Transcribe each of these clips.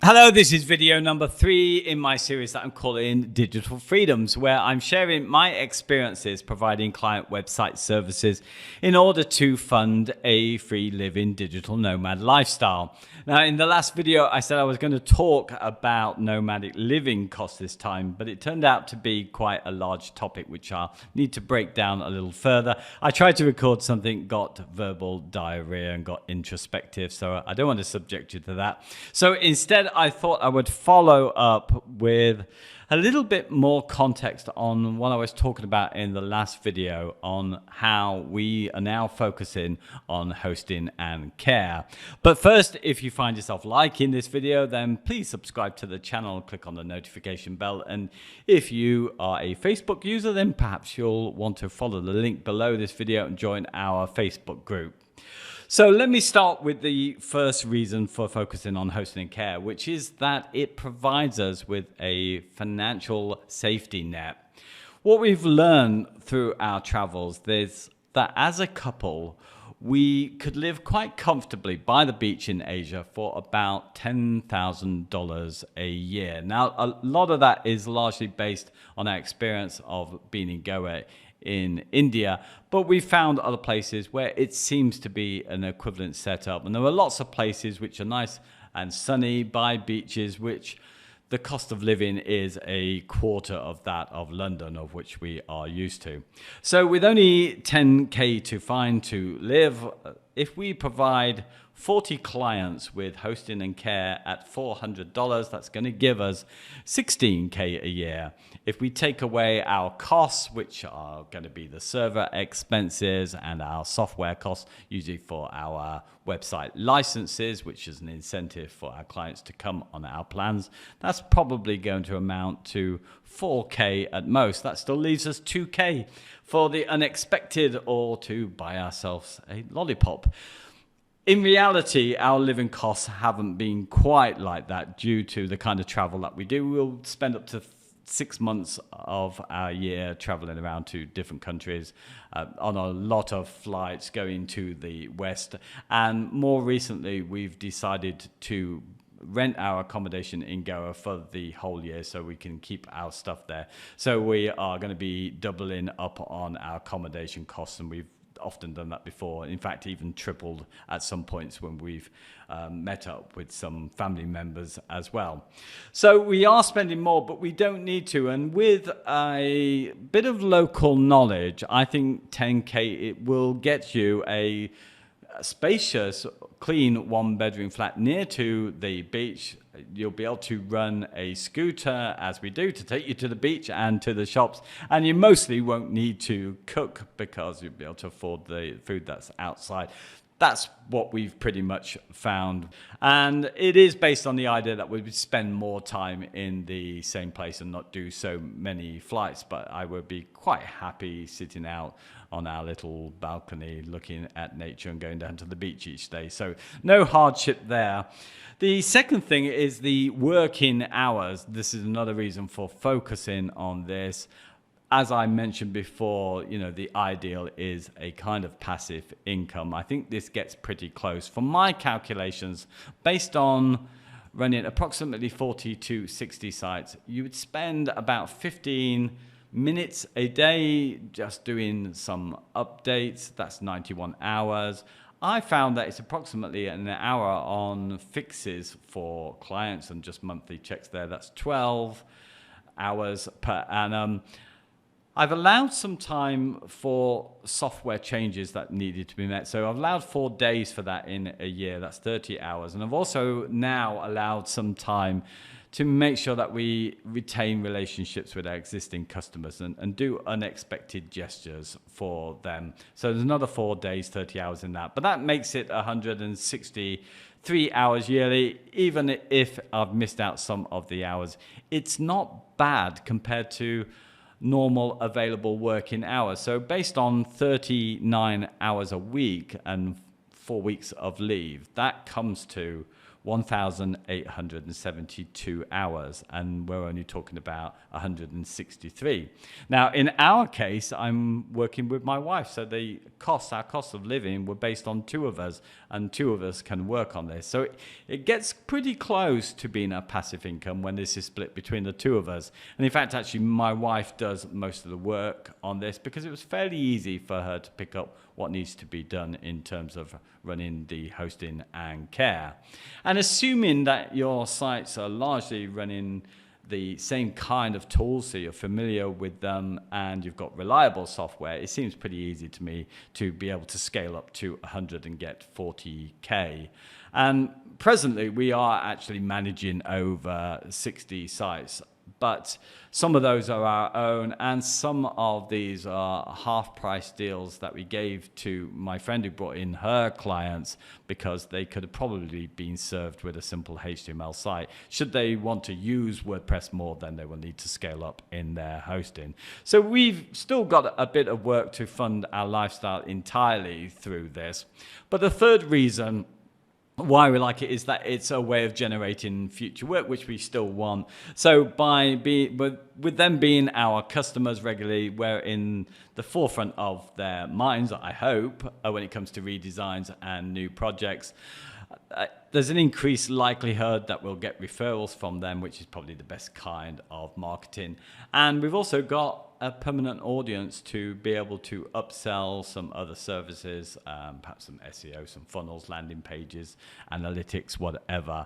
Hello, this is video number 3 in my series that I'm calling Digital Freedoms, where I'm sharing my experiences providing client website services in order to fund a free living digital nomad lifestyle. Now, in the last video, I said I was going to talk about nomadic living costs this time, but it turned out to be quite a large topic, which I'll need to break down a little further. I tried to record something, got verbal diarrhea and got introspective, so I don't want to subject you to that. So instead, I thought I would follow up with a little bit more context on what I was talking about in the last video on how we are now focusing on hosting and care. But first, if you find yourself liking this video, then please subscribe to the channel, click on the notification bell. And if you are a Facebook user, then perhaps you'll want to follow the link below this video and join our Facebook group. So let me start with the first reason for focusing on hosting and care, which is that it provides us with a financial safety net. What we've learned through our travels is that as a couple, we could live quite comfortably by the beach in Asia for about $10,000 a year. Now, a lot of that is largely based on our experience of being in Goa in India, but we found other places where it seems to be an equivalent setup. And there are lots of places which are nice and sunny by beaches, which the cost of living is a quarter of that of London, of which we are used to. So with only 10K to find to live, if we provide 40 clients with hosting and care at $400, that's going to give us 16K a year. If we take away our costs, which are going to be the server expenses and our software costs, usually for our website licenses, which is an incentive for our clients to come on our plans, that's probably going to amount to 4K at most. That still leaves us 2K for the unexpected or to buy ourselves a lollipop. In reality, our living costs haven't been quite like that due to the kind of travel that we do. We'll spend up to 6 months of our year traveling around to different countries on a lot of flights going to the West. And more recently, we've decided to rent our accommodation in Goa for the whole year so we can keep our stuff there. So we are going to be doubling up on our accommodation costs, and we've often done that before. In fact, even tripled at some points when we've met up with some family members as well. So we are spending more, but we don't need to. And with a bit of local knowledge, I think 10K, it will get you a spacious, clean one-bedroom flat near to the beach. You'll be able to run a scooter, as we do, to take you to the beach and to the shops. And you mostly won't need to cook because you'll be able to afford the food that's outside. That's what we've pretty much found. And it is based on the idea that we would spend more time in the same place and not do so many flights. But I would be quite happy sitting out on our little balcony looking at nature and going down to the beach each day. So no hardship there. The second thing is the working hours. This is another reason for focusing on this. As I mentioned before, you know, the ideal is a kind of passive income. I think this gets pretty close. From my calculations, based on running approximately 40 to 60 sites, you would spend about 15 minutes a day just doing some updates. That's 91 hours. I found that it's approximately an hour on fixes for clients and just monthly checks there. That's 12 hours per annum. I've allowed some time for software changes that needed to be met. So I've allowed 4 days for that in a year. That's 30 hours. And I've also now allowed some time to make sure that we retain relationships with our existing customers and do unexpected gestures for them. So there's another 4 days, 30 hours in that. But that makes it 163 hours yearly, even if I've missed out some of the hours. It's not bad compared to normal available working hours. So based on 39 hours a week and 4 weeks of leave, that comes to 1,000 1,872 hours, and we're only talking about 163. Now, in our case, I'm working with my wife, so our costs of living were based on two of us, and two of us can work on this. So it gets pretty close to being a passive income when this is split between the two of us. And in fact, actually, my wife does most of the work on this because it was fairly easy for her to pick up what needs to be done in terms of running the hosting and care. And assuming that your sites are largely running the same kind of tools, so you're familiar with them and you've got reliable software, it seems pretty easy to me to be able to scale up to 100 and get 40K. And presently, we are actually managing over 60 sites, but some of those are our own, and some of these are half-price deals that we gave to my friend who brought in her clients because they could have probably been served with a simple HTML site. Should they want to use WordPress more, then they will need to scale up in their hosting. So we've still got a bit of work to fund our lifestyle entirely through this. But the third reason why we like it is that it's a way of generating future work, which we still want. So with them being our customers regularly, we're in the forefront of their minds, I hope, when it comes to redesigns and new projects. There's an increased likelihood that we'll get referrals from them, which is probably the best kind of marketing. And we've also got a permanent audience to be able to upsell some other services, perhaps some SEO, some funnels, landing pages, analytics, whatever.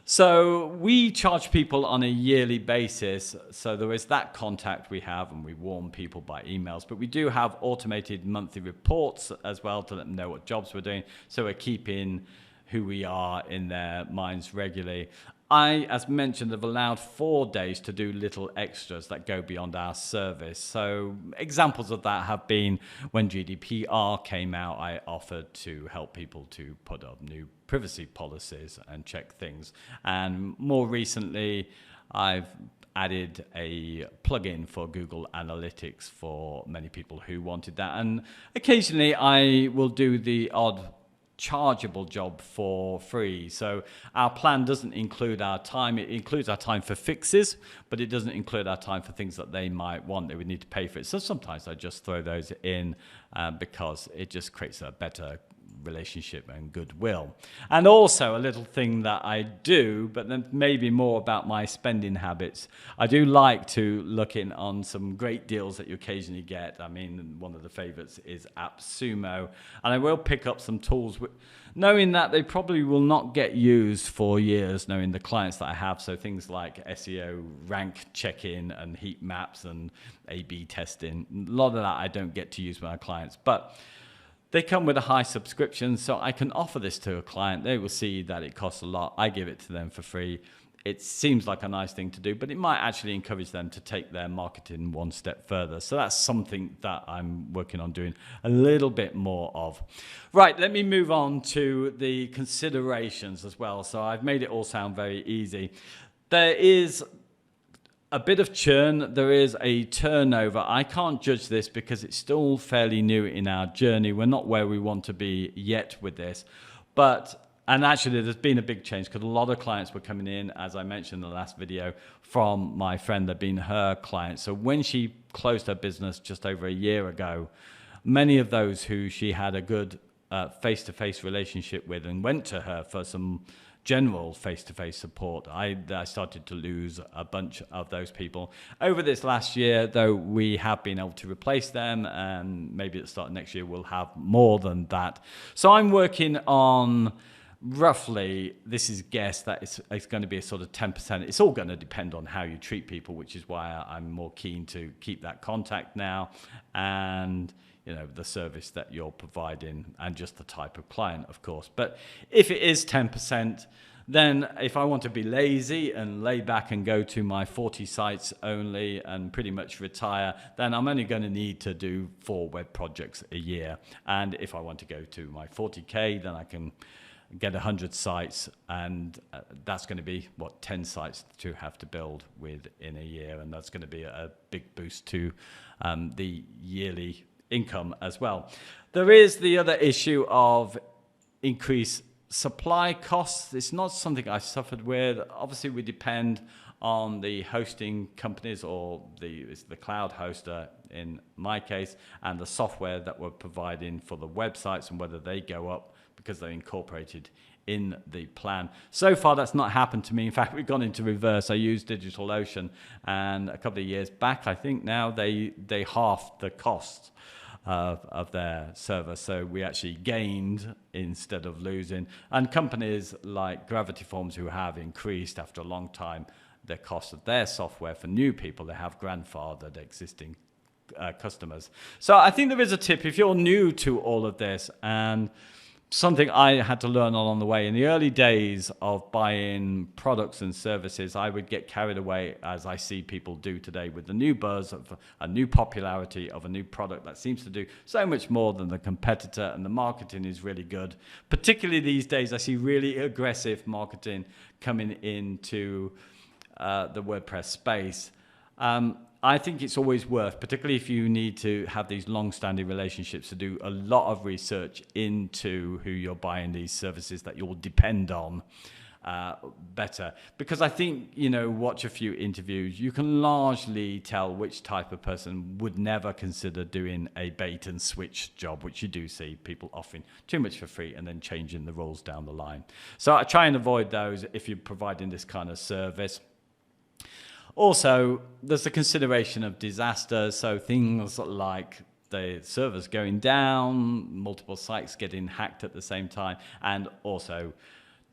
So we charge people on a yearly basis. So there is that contact we have, and we warn people by emails. But we do have automated monthly reports as well to let them know what jobs we're doing. So we're keeping who we are in their minds regularly. I, as mentioned, have allowed 4 days to do little extras that go beyond our service. So examples of that have been when GDPR came out, I offered to help people to put up new privacy policies and check things. And more recently, I've added a plugin for Google Analytics for many people who wanted that. And occasionally I will do the odd chargeable job for free. So our plan doesn't include our time. It includes our time for fixes, but it doesn't include our time for things that they might want. They would need to pay for it. So sometimes I just throw those in because it just creates a better relationship and goodwill. And also a little thing that I do, but then maybe more about my spending habits. I do like to look in on some great deals that you occasionally get. I mean, one of the favorites is AppSumo, and I will pick up some tools knowing that they probably will not get used for years, knowing the clients that I have. So things like SEO, rank check-in and heat maps and A/B testing. A lot of that I don't get to use with my clients, but they come with a high subscription, so I can offer this to a client. They will see that it costs a lot. I give it to them for free. It seems like a nice thing to do, but it might actually encourage them to take their marketing one step further. So that's something that I'm working on doing a little bit more of. Right, let me move on to the considerations as well. So I've made it all sound very easy. There is a bit of churn, there is a turnover. I can't judge this because it's still fairly new in our journey. We're not where we want to be yet with this. And actually there's been a big change because a lot of clients were coming in, as I mentioned in the last video, from my friend. They've been her clients. So when she closed her business just over a year ago, many of those who she had a good face-to-face relationship with and went to her for some general face-to-face support, I started to lose a bunch of those people. Over this last year, though, we have been able to replace them, and maybe at the start of next year we'll have more than that. So I'm working on roughly, this is guess, that it's going to be a sort of 10%. It's all going to depend on how you treat people, which is why I'm more keen to keep that contact now, and the service that you're providing and just the type of client, of course. But if it is 10%, then if I want to be lazy and lay back and go to my 40 sites only and pretty much retire, then I'm only going to need to do 4 web projects a year. And if I want to go to my 40K, then I can get 100 sites, and that's going to be 10 sites to have to build within a year, and that's going to be a big boost to the yearly income as well. There is the other issue of increased supply costs, it's not something I suffered with. Obviously, we depend on the hosting companies, or it's the cloud hoster in my case, and the software that we're providing for the websites and whether they go up because they're incorporated in the plan. So far, that's not happened to me. In fact, we've gone into reverse. I use DigitalOcean, and a couple of years back, I think now they halved the cost of their server. So we actually gained instead of losing. And companies like Gravity Forms, who have increased after a long time the cost of their software for new people, they have grandfathered existing customers. So I think there is a tip if you're new to all of this, and something I had to learn along the way. In the early days of buying products and services, I would get carried away, as I see people do today, with the new buzz of a new popularity of a new product that seems to do so much more than the competitor, and the marketing is really good. Particularly these days, I see really aggressive marketing coming into the WordPress space. I think it's always worth, particularly if you need to have these long-standing relationships, to do a lot of research into who you're buying these services that you'll depend on better. Because I think, watch a few interviews, you can largely tell which type of person would never consider doing a bait and switch job, which you do see people offering too much for free and then changing the rules down the line. So I try and avoid those if you're providing this kind of service. Also, there's the consideration of disaster, so things like the servers going down, multiple sites getting hacked at the same time, and also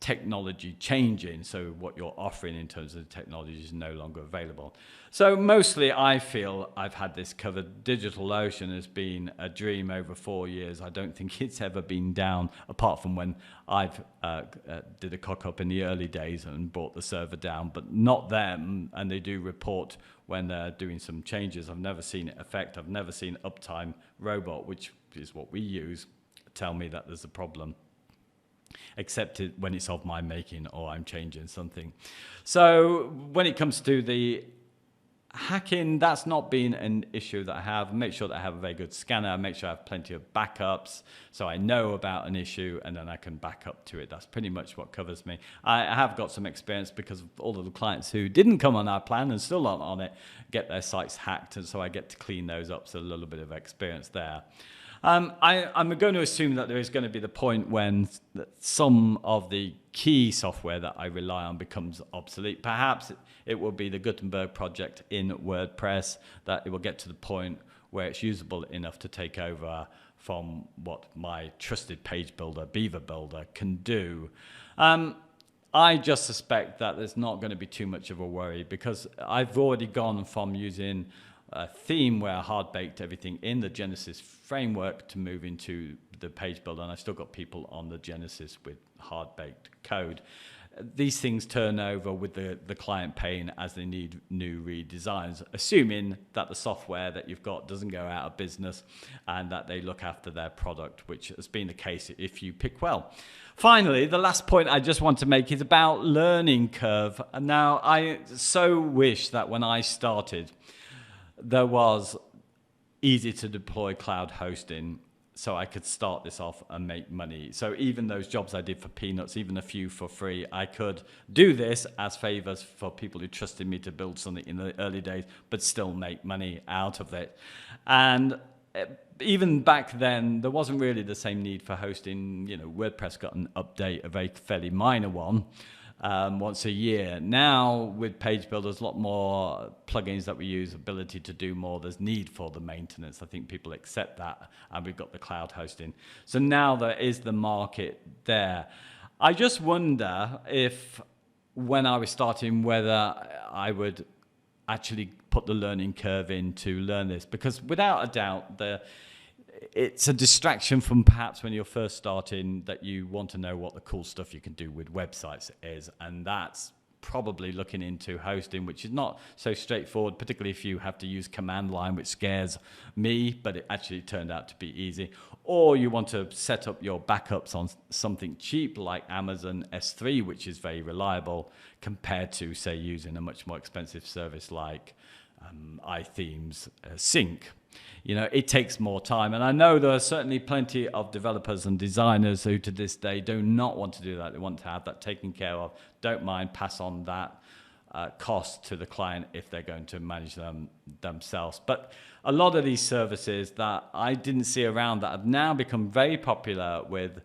technology changing, so what you're offering in terms of technology is no longer available. So mostly I feel I've had this covered. DigitalOcean has been a dream over 4 years. I don't think it's ever been down, apart from when I've did a cock up in the early days and brought the server down, but not them, and they do report when they're doing some changes. I've never seen it affect. I've never seen Uptime Robot, which is what we use, tell me that there's a problem, except when it's of my making or I'm changing something. So when it comes to the hacking, that's not been an issue that I have. Make sure that I have a very good scanner, make sure I have plenty of backups so I know about an issue and then I can back up to it. That's pretty much what covers me. I have got some experience because of all of the clients who didn't come on our plan and still aren't on it, get their sites hacked, and so I get to clean those up, so a little bit of experience there. I'm going to assume that there is going to be the point when some of the key software that I rely on becomes obsolete. Perhaps it will be the Gutenberg project in WordPress, that it will get to the point where it's usable enough to take over from what my trusted page builder, Beaver Builder, can do. I just suspect that there's not going to be too much of a worry, because I've already gone from using a theme where I hard-baked everything in the Genesis framework to move into the page builder, and I've still got people on the Genesis with hard-baked code. These things turn over with the client paying as they need new redesigns, assuming that the software that you've got doesn't go out of business and that they look after their product, which has been the case if you pick well. Finally, the last point I just want to make is about learning curve. Now, I so wish that when I started, there was easy to deploy cloud hosting so I could start this off and make money. So even those jobs I did for peanuts, even a few for free, I could do this as favors for people who trusted me to build something in the early days, but still make money out of it. And even back then, there wasn't really the same need for hosting. WordPress got an update, a very fairly minor one, once a year. Now with page builders, a lot more plugins that we use, ability to do more, there's need for the maintenance. I think people accept that, and we've got the cloud hosting. So now there is the market there. I just wonder if, when I was starting, whether I would actually put the learning curve in to learn this, because without a doubt, it's a distraction from perhaps when you're first starting, that you want to know what the cool stuff you can do with websites is, and that's probably looking into hosting, which is not so straightforward, particularly if you have to use command line, which scares me, but it actually turned out to be easy. Or you want to set up your backups on something cheap like Amazon S3, which is very reliable, compared to, say, using a much more expensive service like iThemes Sync. it takes more time. And I know there are certainly plenty of developers and designers who to this day do not want to do that. They want to have that taken care of, don't mind, pass on that cost to the client if they're going to manage them themselves. But a lot of these services that I didn't see around that have now become very popular with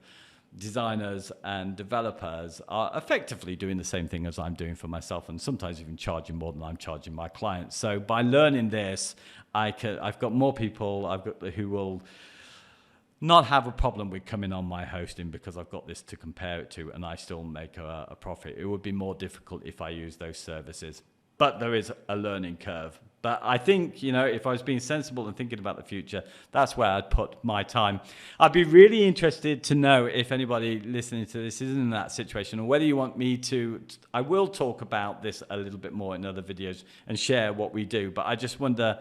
designers and developers are effectively doing the same thing as I'm doing for myself, and sometimes even charging more than I'm charging my clients. So by learning this, I've got more people who will not have a problem with coming on my hosting because I've got this to compare it to, and I still make a profit. It would be more difficult if I use those services, but there is a learning curve. But I think, if I was being sensible and thinking about the future, that's where I'd put my time. I'd be really interested to know if anybody listening to this is in that situation, or whether you want me to. I will talk about this a little bit more in other videos and share what we do, but I just wonder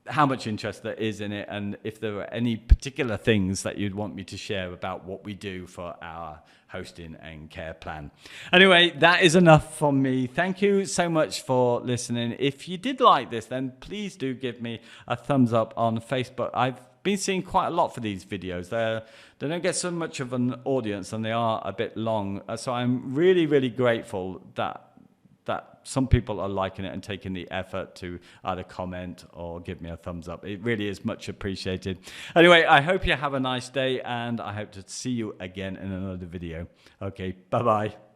how much interest there is in it, and if there are any particular things that you'd want me to share about what we do for our hosting and care plan. Anyway, that is enough from me. Thank you so much for listening. If you did like this, then please do give me a thumbs up on Facebook. I've been seeing quite a lot for these videos. They don't get so much of an audience, and they are a bit long. So I'm really, really grateful that some people are liking it and taking the effort to either comment or give me a thumbs up. It really is much appreciated. Anyway, I hope you have a nice day, and I hope to see you again in another video. Okay, bye-bye.